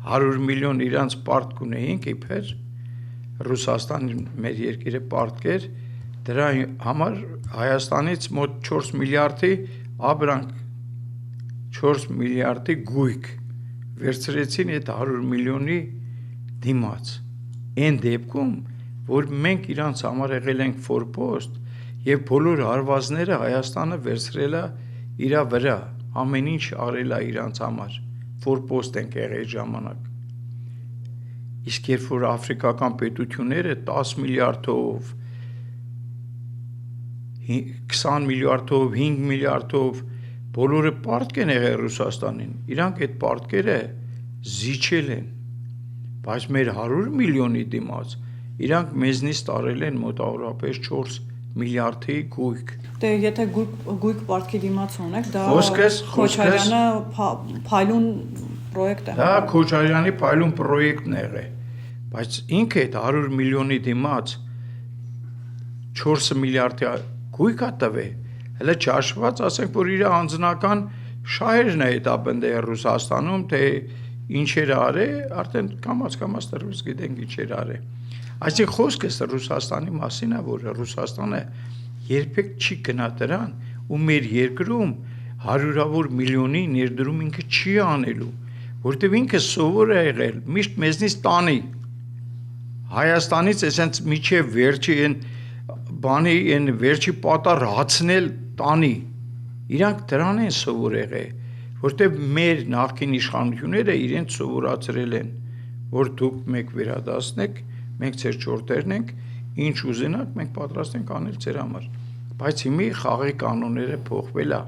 100 միլիոն իրանց պարտք ունեինք իբր Ռուսաստանի մեր երկիրը պարտքեր դրա համար Հայաստանից մոտ 4 միլիարդի ապրանք 4 միլիարդի գույք վերցրեցին այդ 100 միլիոնի դիմաց այն դեպքում որ մենք իրանց համար եղել ենք ֆորպոստ եւ բոլոր հարվածները Հայաստանը վերցրել է իր վրա ամեն ինչ արել է իրանց համար ֆորպոստ ենք եղել ժամանակ իսկ երբ որ աֆրիկական պետությունները 10 միլիարդով 20 միլիարդով 5 միլիարդով բոլորը պարտք են եղել Ռուսաստանին իրանք այդ պարտքերը զիջել են բայց մեր 100 միլիոնի դիմաց իրանք մեզնից տարել են մոտավորապես 4 միլիարդի գույք դե եթե գույք պարտքի դիմաց ունեք դա Քոչարյանը փայլուն պրոյեկտ է դա Քոչարյանի փայլուն պրոյեկտն է եղել բայց ինքը այդ 100 միլիոնի դիմաց 4 միլիարդի գույք է տվել հələ ճաշված ասենք որ իր անձնական շահերն է դա բնդե Ռուսաստանում թե ինչեր արել արդեն կամաց դեռ գիտենք ինչեր արել այսինքն խոսքս Ռուսաստանի մասին է որ Ռուսաստանը երբեք չի գնա դրան ու մեր երկրում հարյուրավոր միլիոնի ներդրում ինքը չի անելու որտեվ ինքը սովոր է եղել միշտ մեզնից տանի Հայաստանից այսենց միջև վերջի այն բանի այն վերջի պատառ հացնել տանի իրանք դրան են սովոր եղել որտեվ մեր նախկին իշխանությունները իրենց սովորացրել են որ դուք մեկ վերադասնեք մենք ձեր ճորտերն ենք ինչ ուզենաք մենք պատրաստ ենք անել ձեր համար բայց հիմի խաղի կանոնները փոխվել է